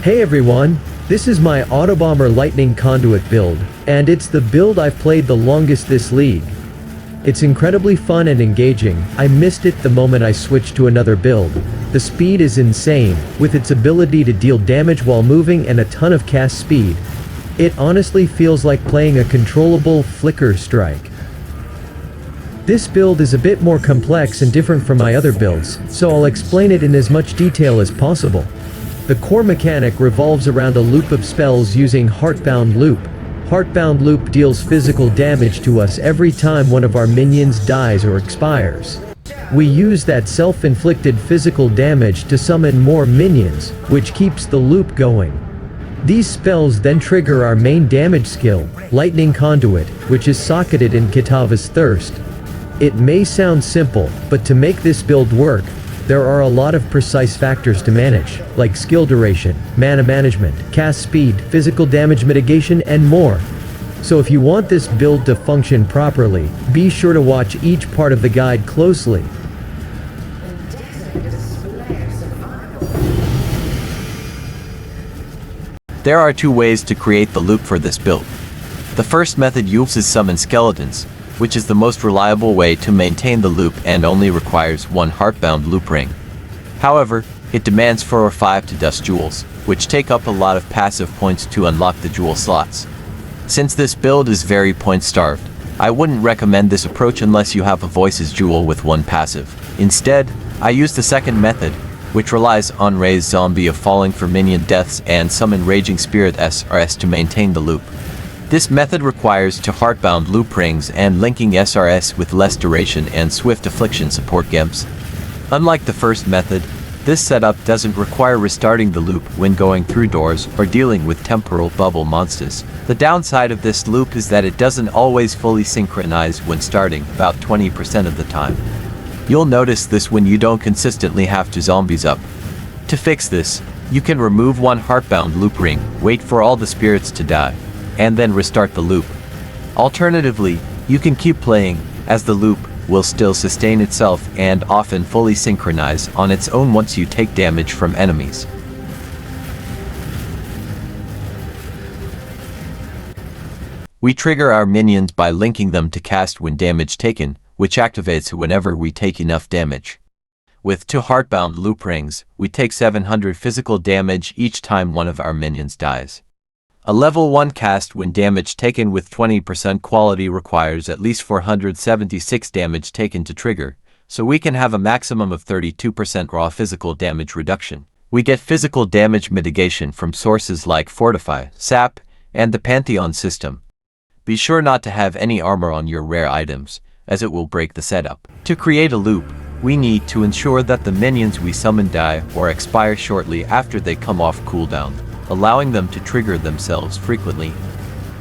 Hey everyone, this is my Autobomber Lightning Conduit build, and it's the build I've played the longest this league. It's incredibly fun and engaging. I missed it the moment I switched to another build. The speed is insane, with its ability to deal damage while moving and a ton of cast speed. It honestly feels like playing a controllable flicker strike. This build is a bit more complex and different from my other builds, so I'll explain it in as much detail as possible. The core mechanic revolves around a loop of spells using Heartbound loop. Heartbound loop deals physical damage to us every time one of our minions dies or expires. We use that self-inflicted physical damage to summon more minions, which keeps the loop going. These spells then trigger our main damage skill, Lightning Conduit, which is socketed in Kitava's Thirst. It may sound simple, but to make this build work, there are a lot of precise factors to manage, like skill duration, mana management, cast speed, physical damage mitigation, and more. So if you want this build to function properly, be sure to watch each part of the guide closely. There are two ways to create the loop for this build. The first method uses summon skeletons, which is the most reliable way to maintain the loop and only requires one Heartbound loop ring. However, it demands 4 or 5 to dust jewels, which take up a lot of passive points to unlock the jewel slots. Since this build is very point starved, I wouldn't recommend this approach unless you have a Voices jewel with one passive. Instead, I use the second method, which relies on Raise Zombie of falling for minion deaths and summon Raging Spirit SRS to maintain the loop. This method requires 2 Heartbound loop rings and linking SRS with less duration and Swift Affliction support Gimps. Unlike the first method, this setup doesn't require restarting the loop when going through doors or dealing with temporal bubble monsters. The downside of this loop is that it doesn't always fully synchronize when starting, about 20% of the time. You'll notice this when you don't consistently have 2 zombies up. To fix this, you can remove one Heartbound loop ring, wait for all the spirits to die, and then restart the loop. Alternatively, you can keep playing, as the loop will still sustain itself and often fully synchronize on its own once you take damage from enemies. We trigger our minions by linking them to cast when damage taken, which activates whenever we take enough damage. With 2 Heartbound loop rings, we take 700 physical damage each time one of our minions dies. A level 1 cast when damage taken with 20% quality requires at least 476 damage taken to trigger, so we can have a maximum of 32% raw physical damage reduction. We get physical damage mitigation from sources like Fortify, SAP, and the Pantheon system. Be sure not to have any armor on your rare items, as it will break the setup. To create a loop, we need to ensure that the minions we summon die or expire shortly after they come off cooldown, allowing them to trigger themselves frequently.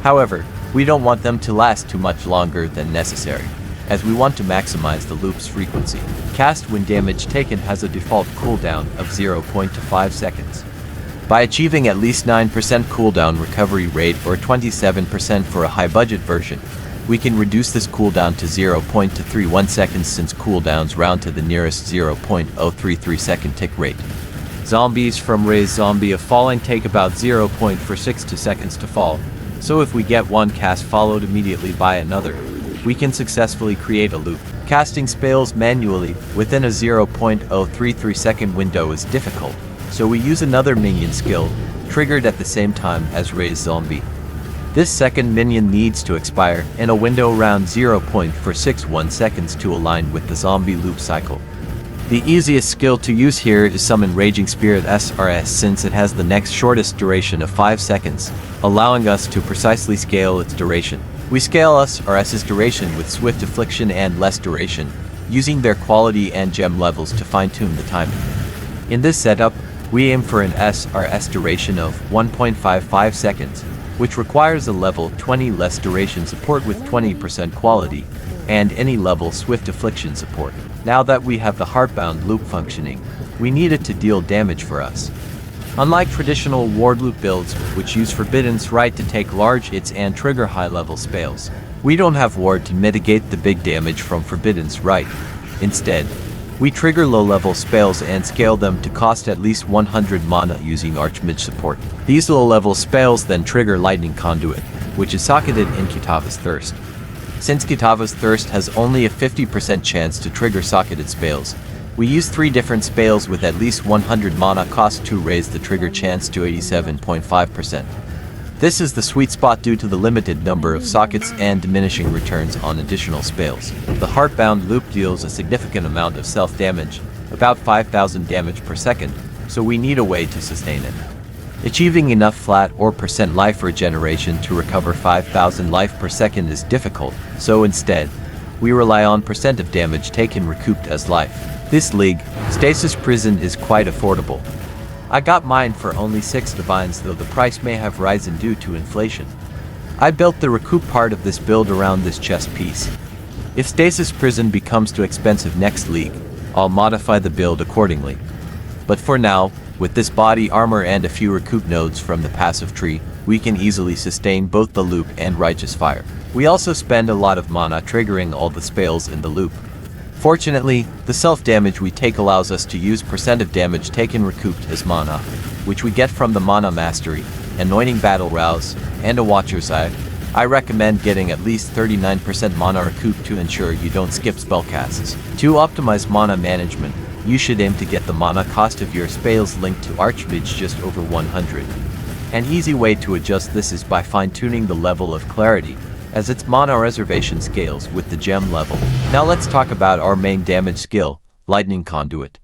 However, we don't want them to last too much longer than necessary, as we want to maximize the loop's frequency. Cast when damage taken has a default cooldown of 0.5 seconds. By achieving at least 9% cooldown recovery rate or 27% for a high-budget version, we can reduce this cooldown to 0.231 seconds since cooldowns round to the nearest 0.033 second tick rate. Zombies from Raise Zombie of Falling take about 0.46 seconds to fall, so if we get one cast followed immediately by another, we can successfully create a loop. Casting spells manually within a 0.033 second window is difficult, so we use another minion skill, triggered at the same time as Raise Zombie. This second minion needs to expire in a window around 0.461 seconds to align with the zombie loop cycle. The easiest skill to use here is Summon Raging Spirit SRS since it has the next shortest duration of 5 seconds, allowing us to precisely scale its duration. We scale SRS's duration with Swift Affliction and less duration, using their quality and gem levels to fine-tune the timing. In this setup, we aim for an SRS duration of 1.55 seconds, which requires a level 20 less duration support with 20% quality, and any level Swift Affliction support. Now that we have the Heartbound loop functioning, we need it to deal damage for us. Unlike traditional ward loop builds, which use Forbidden's Right to take large hits and trigger high-level spells, we don't have ward to mitigate the big damage from Forbidden's Right. Instead, We trigger low-level spells and scale them to cost at least 100 mana using Archmage support. These low-level spells then trigger Lightning Conduit, which is socketed in Kitava's Thirst. Since Kitava's Thirst has only a 50% chance to trigger socketed spells, we use 3 different spells with at least 100 mana cost to raise the trigger chance to 87.5%. This is the sweet spot due to the limited number of sockets and diminishing returns on additional spells. The Heartbound loop deals a significant amount of self-damage, about 5,000 damage per second, so we need a way to sustain it. Achieving enough flat or percent life regeneration to recover 5,000 life per second is difficult, so instead, we rely on percent of damage taken recouped as life. This league, Stasis Prison, is quite affordable. I got mine for only 6 divines, though the price may have risen due to inflation. I built the recoup part of this build around this chest piece. If Stasis Prison becomes too expensive next league, I'll modify the build accordingly. But for now, with this body armor and a few recoup nodes from the passive tree, we can easily sustain both the loop and Righteous Fire. We also spend a lot of mana triggering all the spells in the loop. Fortunately, the self-damage we take allows us to use percent of damage taken recouped as mana, which we get from the Mana Mastery, Anointing Battle Rouse, and a Watcher's Eye. I recommend getting at least 39% mana recouped to ensure you don't skip spellcasts. To optimize mana management, you should aim to get the mana cost of your spells linked to Archmage just over 100. An easy way to adjust this is by fine-tuning the level of clarity, as its mana reservation scales with the gem level. Now let's talk about our main damage skill, Lightning Conduit.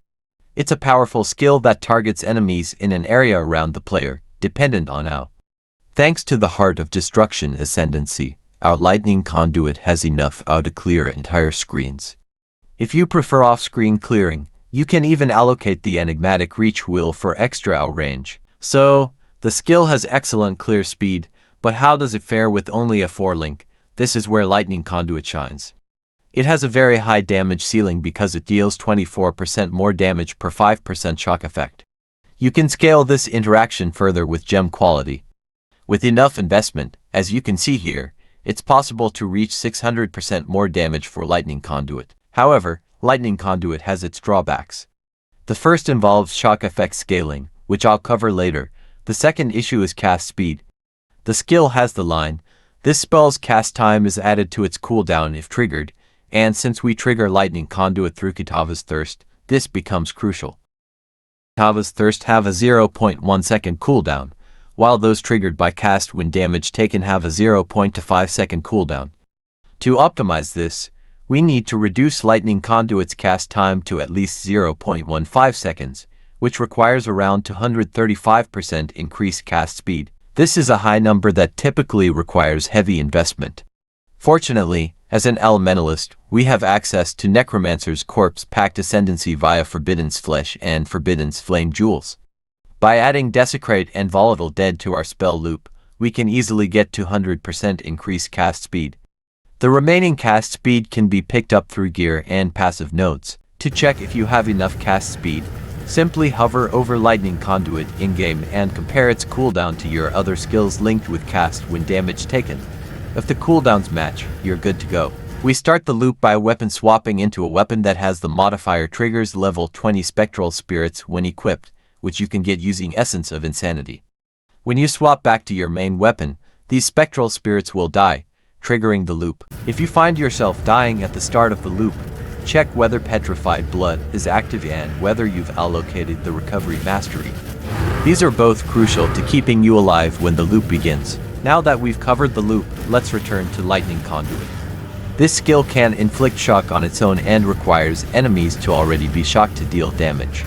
It's a powerful skill that targets enemies in an area around the player, dependent on how. Thanks to the Heart of Destruction ascendancy, our Lightning Conduit has enough AU to clear entire screens. If you prefer off-screen clearing, you can even allocate the enigmatic reach wheel for extra AU range. So, the skill has excellent clear speed, but how does it fare with only a 4-link? This is where Lightning Conduit shines. It has a very high damage ceiling because it deals 24% more damage per 5% shock effect. You can scale this interaction further with gem quality. With enough investment, as you can see here, it's possible to reach 600% more damage for Lightning Conduit. However, Lightning Conduit has its drawbacks. The first involves shock effect scaling, which I'll cover later. The second issue is cast speed. The skill has the line, this spell's cast time is added to its cooldown if triggered, and since we trigger Lightning Conduit through Kitava's Thirst, this becomes crucial. Kitava's Thirst have a 0.1 second cooldown, while those triggered by cast when damage taken have a 0.25 second cooldown. To optimize this, we need to reduce Lightning Conduit's cast time to at least 0.15 seconds, which requires around 235% increased cast speed. This is a high number that typically requires heavy investment. Fortunately, as an elementalist, we have access to Necromancer's Corpse Pact Ascendancy via Forbidden's Flesh and Forbidden's Flame Jewels. By adding Desecrate and Volatile Dead to our spell loop, we can easily get to 100% increased cast speed. The remaining cast speed can be picked up through gear and passive nodes. To check if you have enough cast speed, simply hover over Lightning Conduit in-game and compare its cooldown to your other skills linked with cast when damage taken. If the cooldowns match, you're good to go. We start the loop by weapon swapping into a weapon that has the modifier triggers level 20 Spectral Spirits when equipped, which you can get using Essence of Insanity. When you swap back to your main weapon, these Spectral Spirits will die, triggering the loop. If you find yourself dying at the start of the loop, check whether Petrified Blood is active and whether you've allocated the Recovery Mastery. These are both crucial to keeping you alive when the loop begins. Now that we've covered the loop, let's return to Lightning Conduit. This skill can inflict shock on its own and requires enemies to already be shocked to deal damage.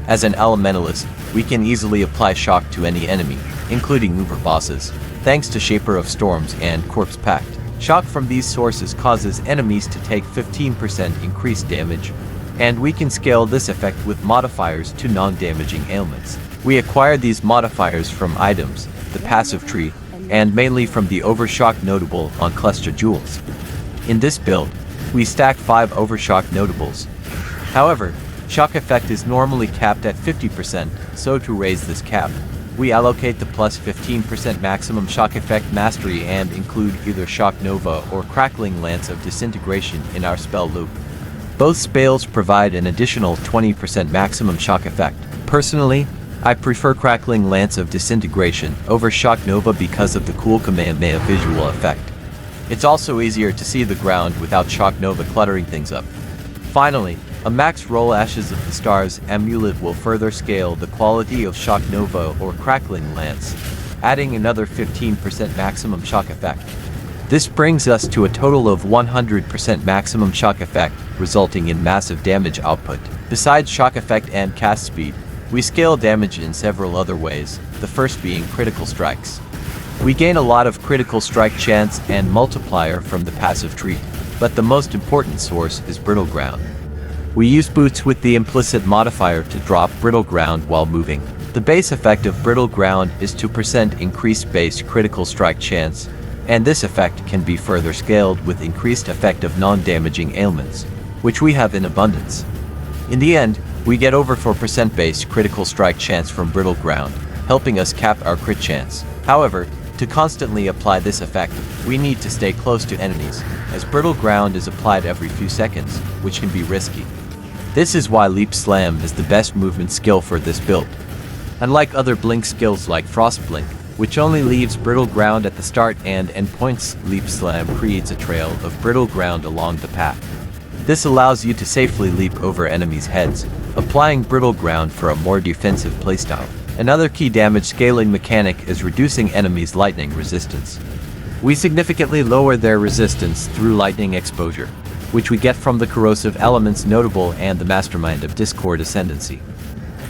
As an elementalist, we can easily apply shock to any enemy, including uber bosses, thanks to Shaper of Storms and Corpse Pact. Shock from these sources causes enemies to take 15% increased damage, and we can scale this effect with modifiers to non-damaging ailments. We acquire these modifiers from items, the passive tree, and mainly from the Overshock notable on Cluster Jewels. In this build, we stack 5 Overshock notables. However, shock effect is normally capped at 50%, so to raise this cap, we allocate the plus 15% maximum shock effect mastery and include either Shock Nova or Crackling Lance of Disintegration in our spell loop. Both spells provide an additional 20% maximum shock effect. Personally, I prefer Crackling Lance of Disintegration over Shock Nova because of the cool Kamehameha visual effect. It's also easier to see the ground without Shock Nova cluttering things up. Finally, a max roll Ashes of the Stars amulet will further scale the quality of Shock Nova or Crackling Lance, adding another 15% maximum shock effect. This brings us to a total of 100% maximum shock effect, resulting in massive damage output. Besides shock effect and cast speed, we scale damage in several other ways, the first being critical strikes. We gain a lot of critical strike chance and multiplier from the passive tree, but the most important source is Brittle Ground. We use boots with the implicit modifier to drop Brittle Ground while moving. The base effect of Brittle Ground is 2% increased base critical strike chance, and this effect can be further scaled with increased effect of non-damaging ailments, which we have in abundance. In the end, we get over 4% base critical strike chance from Brittle Ground, helping us cap our crit chance. However, to constantly apply this effect, we need to stay close to enemies, as Brittle Ground is applied every few seconds, which can be risky. This is why Leap Slam is the best movement skill for this build. Unlike other blink skills like Frost Blink, which only leaves brittle ground at the start and end points, Leap Slam creates a trail of brittle ground along the path. This allows you to safely leap over enemies' heads, applying brittle ground for a more defensive playstyle. Another key damage scaling mechanic is reducing enemies' lightning resistance. We significantly lower their resistance through lightning exposure, which we get from the corrosive elements Notable and the Mastermind of Discord Ascendancy.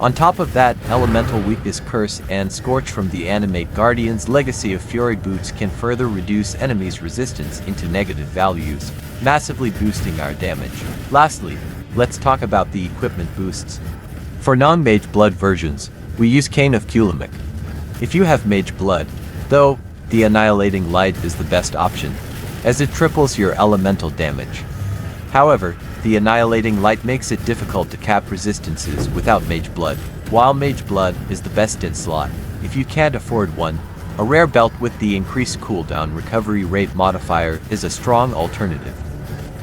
On top of that, Elemental Weakness Curse and Scorch from the Animate Guardian's Legacy of Fury boots can further reduce enemies' resistance into negative values, massively boosting our damage. Lastly, let's talk about the equipment boosts. For non-Mage Blood versions, we use Cane of Kulamik. If you have Mage Blood, though, the Annihilating Light is the best option, as it triples your elemental damage. However, the Annihilating Light makes it difficult to cap resistances without Mage Blood. While Mage Blood is the best in slot, if you can't afford one, a rare belt with the increased cooldown recovery rate modifier is a strong alternative.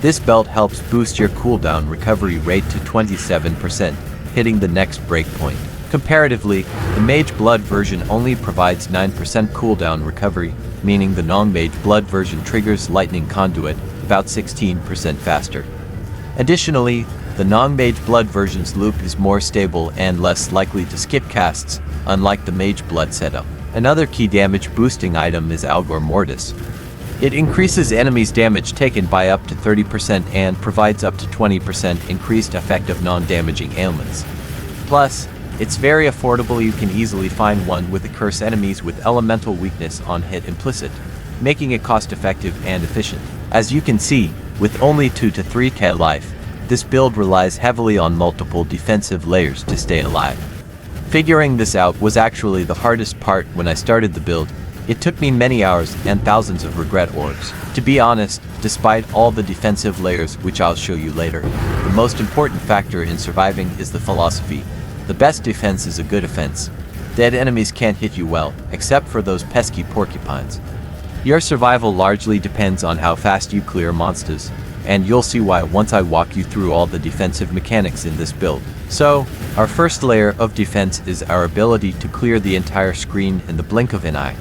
This belt helps boost your cooldown recovery rate to 27%, hitting the next breakpoint. Comparatively, the Mage Blood version only provides 9% cooldown recovery, meaning the non-Mage Blood version triggers Lightning Conduit about 16% faster. Additionally, the non-Mage Blood version's loop is more stable and less likely to skip casts, unlike the Mage Blood setup. Another key damage boosting item is Algor Mortis. It increases enemies' damage taken by up to 30% and provides up to 20% increased effective non-damaging ailments. Plus, it's very affordable. You can easily find one with a curse enemies with elemental weakness on hit implicit, making it cost-effective and efficient. As you can see, with only 2 to 3k life, this build relies heavily on multiple defensive layers to stay alive. Figuring this out was actually the hardest part when I started the build. It took me many hours and thousands of regret orbs. To be honest, despite all the defensive layers which I'll show you later, the most important factor in surviving is the philosophy. The best defense is a good offense. Dead enemies can't hit you well, except for those pesky porcupines. Your survival largely depends on how fast you clear monsters, and you'll see why once I walk you through all the defensive mechanics in this build. So, our first layer of defense is our ability to clear the entire screen in the blink of an eye.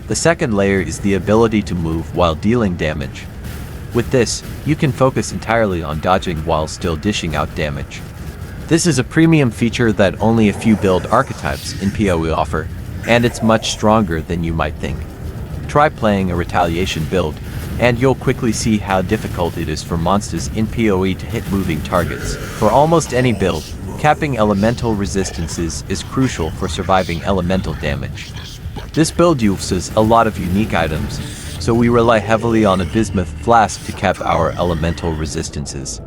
The second layer is the ability to move while dealing damage. With this, you can focus entirely on dodging while still dishing out damage. This is a premium feature that only a few build archetypes in PoE offer, and it's much stronger than you might think. Try playing a retaliation build, and you'll quickly see how difficult it is for monsters in PoE to hit moving targets. For almost any build, capping elemental resistances is crucial for surviving elemental damage. This build uses a lot of unique items, so we rely heavily on a bismuth flask to cap our elemental resistances.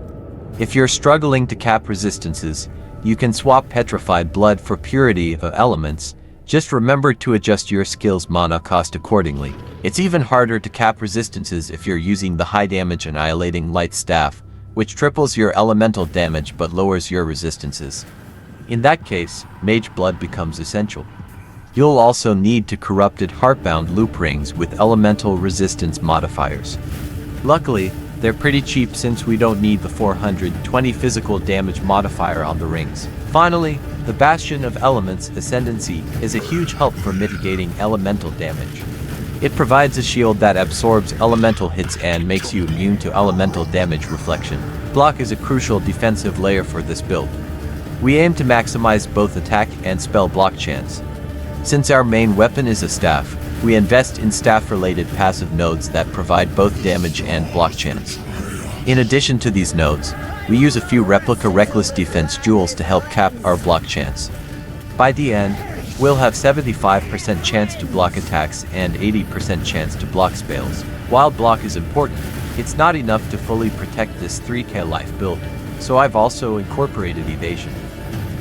If you're struggling to cap resistances, you can swap petrified blood for purity of elements. Just remember to adjust your skill's mana cost accordingly. It's even harder to cap resistances if you're using the high damage Annihilating Light staff, which triples your elemental damage but lowers your resistances. In that case, Mage Blood becomes essential. You'll also need to corrupted Heartbound loop rings with elemental resistance modifiers. Luckily, They're pretty cheap since we don't need the 420 physical damage modifier on the rings. Finally, the Bastion of Elements Ascendancy is a huge help for mitigating elemental damage. It provides a shield that absorbs elemental hits and makes you immune to elemental damage reflection. Block is a crucial defensive layer for this build. We aim to maximize both attack and spell block chance. Since our main weapon is a staff, we invest in staff-related passive nodes that provide both damage and block chance. In addition to these nodes, we use a few replica reckless defense jewels to help cap our block chance. By the end, we'll have 75% chance to block attacks and 80% chance to block spells. While block is important, it's not enough to fully protect this 3k life build, so I've also incorporated evasion.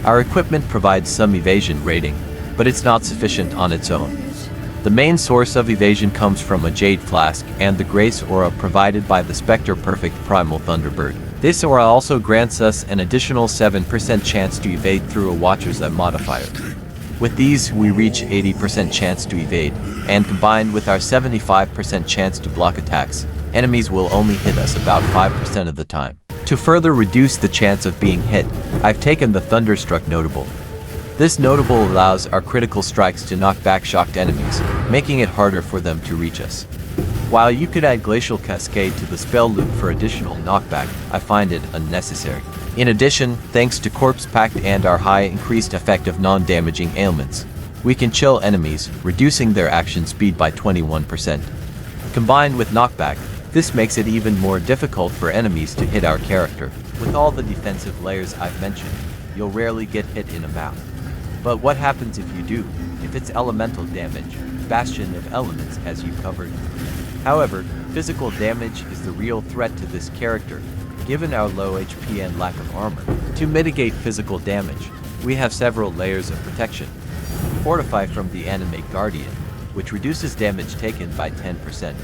Our equipment provides some evasion rating, but it's not sufficient on its own. The main source of evasion comes from a Jade Flask and the Grace Aura provided by the Spectre Perfect Primal Thunderbird. This aura also grants us an additional 7% chance to evade through a Watcher's Eye modifier. With these, we reach 80% chance to evade, and combined with our 75% chance to block attacks, enemies will only hit us about 5% of the time. To further reduce the chance of being hit, I've taken the Thunderstruck notable. This notable allows our critical strikes to knock back shocked enemies, making it harder for them to reach us. While you could add Glacial Cascade to the spell loop for additional knockback, I find it unnecessary. In addition, thanks to Corpse Pact and our high increased effect of non-damaging ailments, we can chill enemies, reducing their action speed by 21%. Combined with knockback, this makes it even more difficult for enemies to hit our character. With all the defensive layers I've mentioned, you'll rarely get hit in a map. But what happens if you do? If it's elemental damage, Bastion of Elements has you covered. However, physical damage is the real threat to this character, given our low HP and lack of armor. To mitigate physical damage, we have several layers of protection. Fortify from the Animate Guardian, which reduces damage taken by 10%.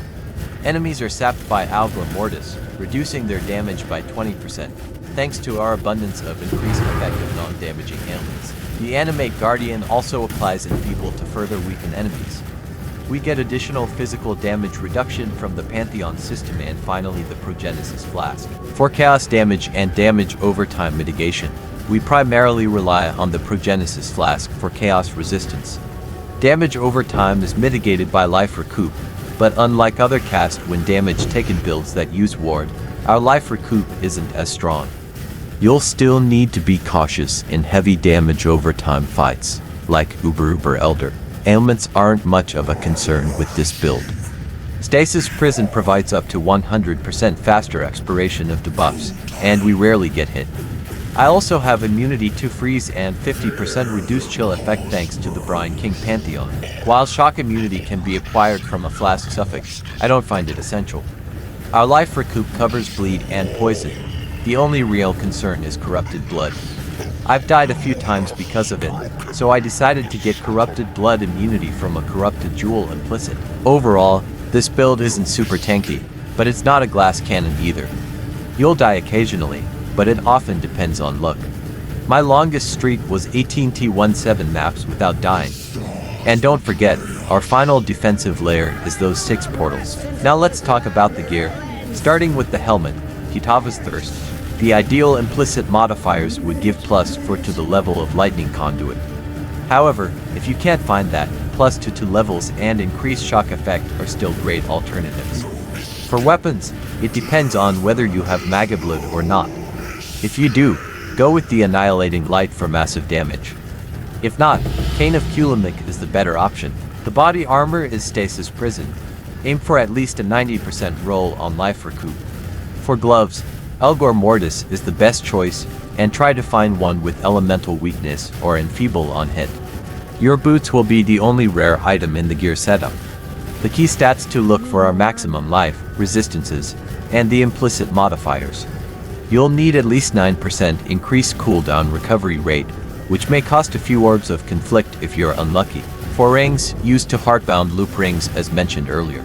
Enemies are sapped by Algor Mortis, reducing their damage by 20%, thanks to our abundance of increased effect of non-damaging ailments. The Animate Guardian also applies Enfeeble to further weaken enemies. We get additional physical damage reduction from the Pantheon system and finally the Progenesis Flask. For chaos damage and damage overtime mitigation, we primarily rely on the Progenesis Flask for chaos resistance. Damage over time is mitigated by life recoup, but unlike other cast when damage taken builds that use ward, our life recoup isn't as strong. You'll still need to be cautious in heavy damage overtime fights, like Uber Elder. Ailments aren't much of a concern with this build. Stasis Prison provides up to 100% faster expiration of debuffs, and we rarely get hit. I also have immunity to freeze and 50% reduced chill effect thanks to the Brine King Pantheon. While shock immunity can be acquired from a flask suffix, I don't find it essential. Our life recoup covers bleed and poison. The only real concern is corrupted blood. I've died a few times because of it, so I decided to get corrupted blood immunity from a corrupted jewel implicit. Overall, this build isn't super tanky, but it's not a glass cannon either. You'll die occasionally, but it often depends on luck. My longest streak was 18 T17 maps without dying. And don't forget, our final defensive layer is those 6 portals. Now let's talk about the gear. Starting with the helmet, Kitava's Thirst. The ideal implicit modifiers would give +4 to the level of Lightning Conduit. However, if you can't find that, +2 to levels and increased shock effect are still great alternatives. For weapons, it depends on whether you have Maga Blood or not. If you do, go with the Annihilating Light for massive damage. If not, Cane of Kulamik is the better option. The body armor is Stasis Prison. Aim for at least a 90% roll on life recoup. For gloves, Algor Mortis is the best choice, and try to find one with elemental weakness or enfeeble on hit. Your boots will be the only rare item in the gear setup. The key stats to look for are maximum life, resistances, and the implicit modifiers. You'll need at least 9% increased cooldown recovery rate, which may cost a few orbs of conflict if you're unlucky. For rings, use to Heartbound loop rings as mentioned earlier.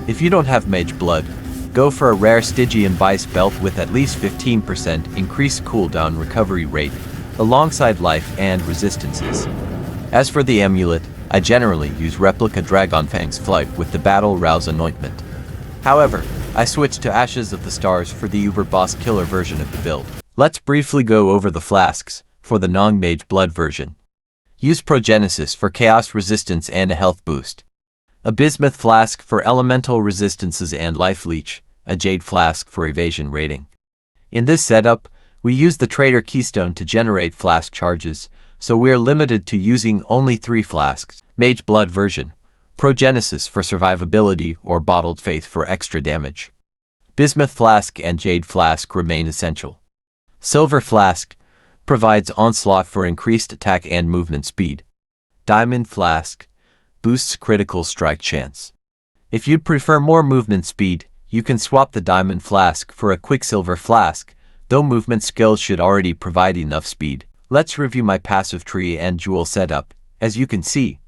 If you don't have Mage Blood, go for a rare Stygian Vice belt with at least 15% increased cooldown recovery rate, alongside life and resistances. As for the amulet, I generally use Replica Dragonfang's Flight with the Battle Rouse Anointment. However, I switched to Ashes of the Stars for the Uber Boss Killer version of the build. Let's briefly go over the Flasks for the non-mage blood version. Use Progenesis for chaos resistance and a health boost. A Bismuth Flask for elemental resistances and life leech. A Jade Flask for evasion rating. In this setup, we use the Trader Keystone to generate flask charges, so we are limited to using only 3 flasks. Mage Blood version. Progenesis for survivability or Bottled Faith for extra damage. Bismuth Flask and Jade Flask remain essential. Silver Flask provides Onslaught for increased attack and movement speed. Diamond Flask boosts critical strike chance. If you'd prefer more movement speed, you can swap the Diamond Flask for a Quicksilver Flask, though movement skills should already provide enough speed. Let's review my passive tree and jewel setup. As you can see,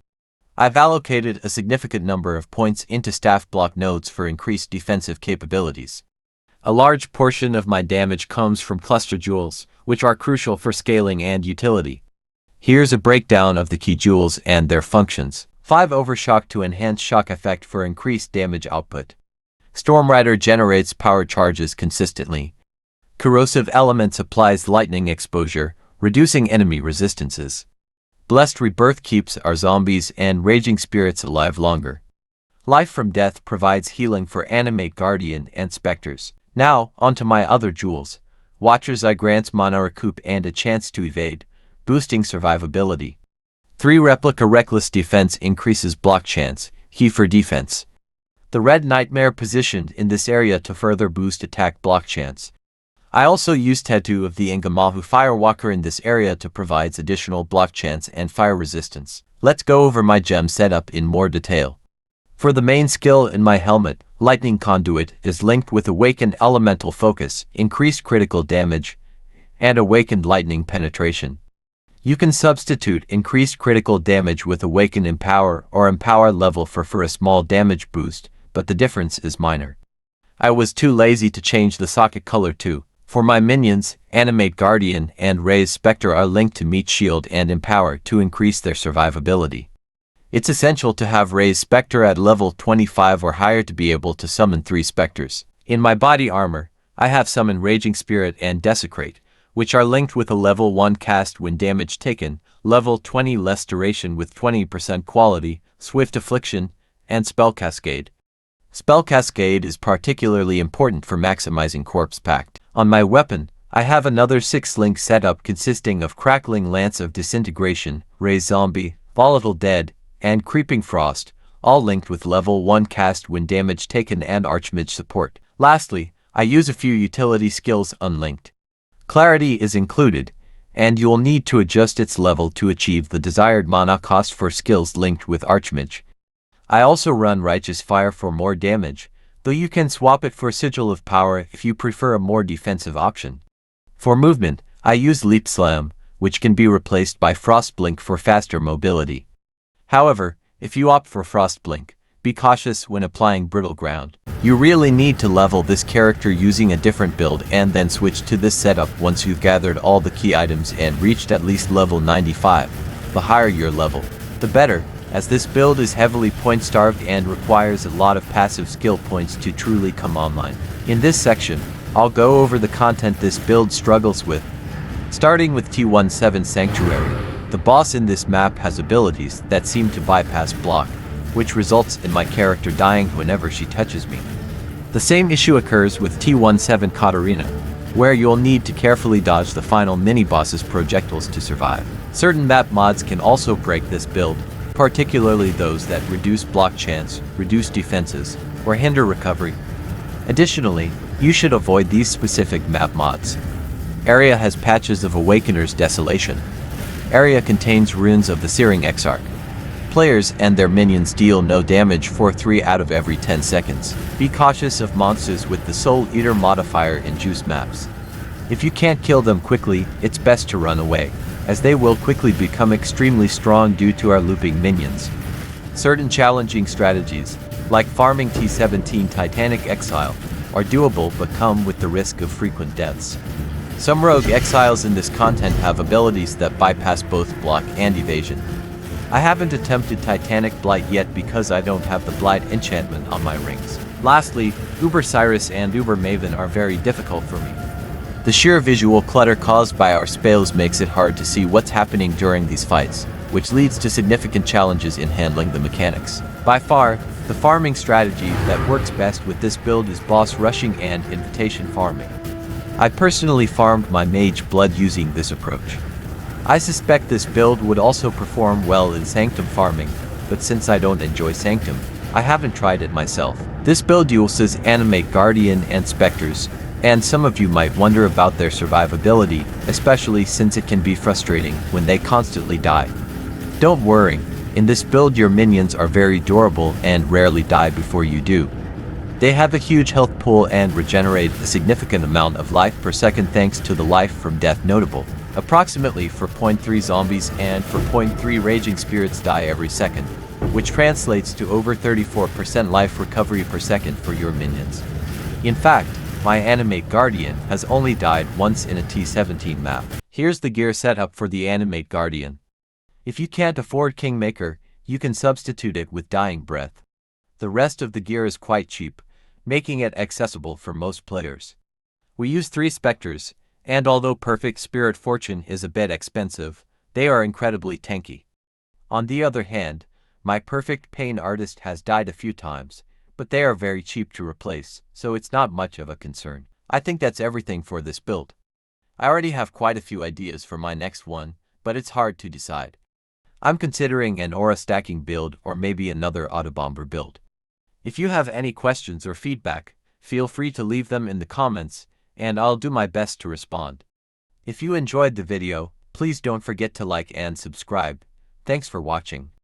I've allocated a significant number of points into staff block nodes for increased defensive capabilities. A large portion of my damage comes from cluster jewels, which are crucial for scaling and utility. Here's a breakdown of the key jewels and their functions. 5 Overshock to enhance shock effect for increased damage output. Stormrider generates power charges consistently. Corrosive Elements applies lightning exposure, reducing enemy resistances. Blessed Rebirth keeps our zombies and raging spirits alive longer. Life from Death provides healing for Animate Guardian and Spectres. Now, onto my other jewels. Watcher's Eye grants mana recoup and a chance to evade, boosting survivability. 3 Replica Reckless Defense increases block chance, key for defense. The Red Nightmare positioned in this area to further boost attack block chance. I also use Tattoo of the Ingamahu Firewalker in this area to provide additional block chance and fire resistance. Let's go over my gem setup in more detail. For the main skill in my helmet, Lightning Conduit is linked with Awakened Elemental Focus, increased critical damage, and Awakened Lightning Penetration. You can substitute increased critical damage with Awakened Empower or Empower level for a small damage boost, but the difference is minor. I was too lazy to change the socket color too. For my minions, Animate Guardian and Raise Spectre are linked to Meat Shield and Empower to increase their survivability. It's essential to have Raise Spectre at level 25 or higher to be able to summon 3 Spectres. In my body armor, I have Summon Raging Spirit and Desecrate, which are linked with a level 1 cast when damage taken, level 20 less duration with 20% quality, Swift Affliction, and Spell Cascade. Spell Cascade is particularly important for maximizing Corpse Pact. On my weapon, I have another 6-link setup consisting of Crackling Lance of Disintegration, Raise Zombie, Volatile Dead, and Creeping Frost, all linked with level 1 cast when damage taken and Archmage support. Lastly, I use a few utility skills unlinked. Clarity is included, and you will need to adjust its level to achieve the desired mana cost for skills linked with Archmage. I also run Righteous Fire for more damage, though you can swap it for Sigil of Power if you prefer a more defensive option. For movement, I use Leap Slam, which can be replaced by Frost Blink for faster mobility. However, if you opt for Frost Blink, be cautious when applying Brittle Ground. You really need to level this character using a different build and then switch to this setup once you've gathered all the key items and reached at least level 95. The higher your level, the better, as this build is heavily point-starved and requires a lot of passive skill points to truly come online. In this section, I'll go over the content this build struggles with. Starting with T17 Sanctuary, the boss in this map has abilities that seem to bypass block, which results in my character dying whenever she touches me. The same issue occurs with T17 Katarina, where you'll need to carefully dodge the final mini-boss's projectiles to survive. Certain map mods can also break this build, particularly those that reduce block chance, reduce defenses, or hinder recovery. Additionally, you should avoid these specific map mods. Area has patches of Awakener's Desolation. Area contains runes of the Searing Exarch. Players and their minions deal no damage for 3 out of every 10 seconds. Be cautious of monsters with the Soul Eater modifier in juice maps. If you can't kill them quickly, it's best to run away, as they will quickly become extremely strong due to our looping minions. Certain challenging strategies, like farming T17 Titanic Exile, are doable but come with the risk of frequent deaths. Some rogue exiles in this content have abilities that bypass both block and evasion. I haven't attempted Titanic Blight yet because I don't have the Blight enchantment on my rings. Lastly, Uber Cyrus and Uber Maven are very difficult for me. The sheer visual clutter caused by our spells makes it hard to see what's happening during these fights, which leads to significant challenges in handling the mechanics. By far, the farming strategy that works best with this build is boss rushing and invitation farming. I personally farmed my mage blood using this approach. I suspect this build would also perform well in Sanctum farming, but since I don't enjoy Sanctum, I haven't tried it myself. This build uses Animate Guardian and Spectres, and some of you might wonder about their survivability, especially since it can be frustrating when they constantly die. Don't worry, in this build your minions are very durable and rarely die before you do. They have a huge health pool and regenerate a significant amount of life per second thanks to the life from death notable. Approximately 4.3 zombies and 4.3 raging spirits die every second, which translates to over 34% life recovery per second for your minions. In fact, my Animate Guardian has only died once in a T17 map. Here's the gear setup for the Animate Guardian. If you can't afford Kingmaker, you can substitute it with Dying Breath. The rest of the gear is quite cheap, making it accessible for most players. We use 3 spectres, and although Perfect Spirit Fortune is a bit expensive, they are incredibly tanky. On the other hand, my Perfect Pain Artist has died a few times, but they are very cheap to replace, so it's not much of a concern. I think that's everything for this build. I already have quite a few ideas for my next one, but it's hard to decide. I'm considering an aura stacking build or maybe another Autobomber build. If you have any questions or feedback, feel free to leave them in the comments, and I'll do my best to respond. If you enjoyed the video, please don't forget to like and subscribe. Thanks for watching.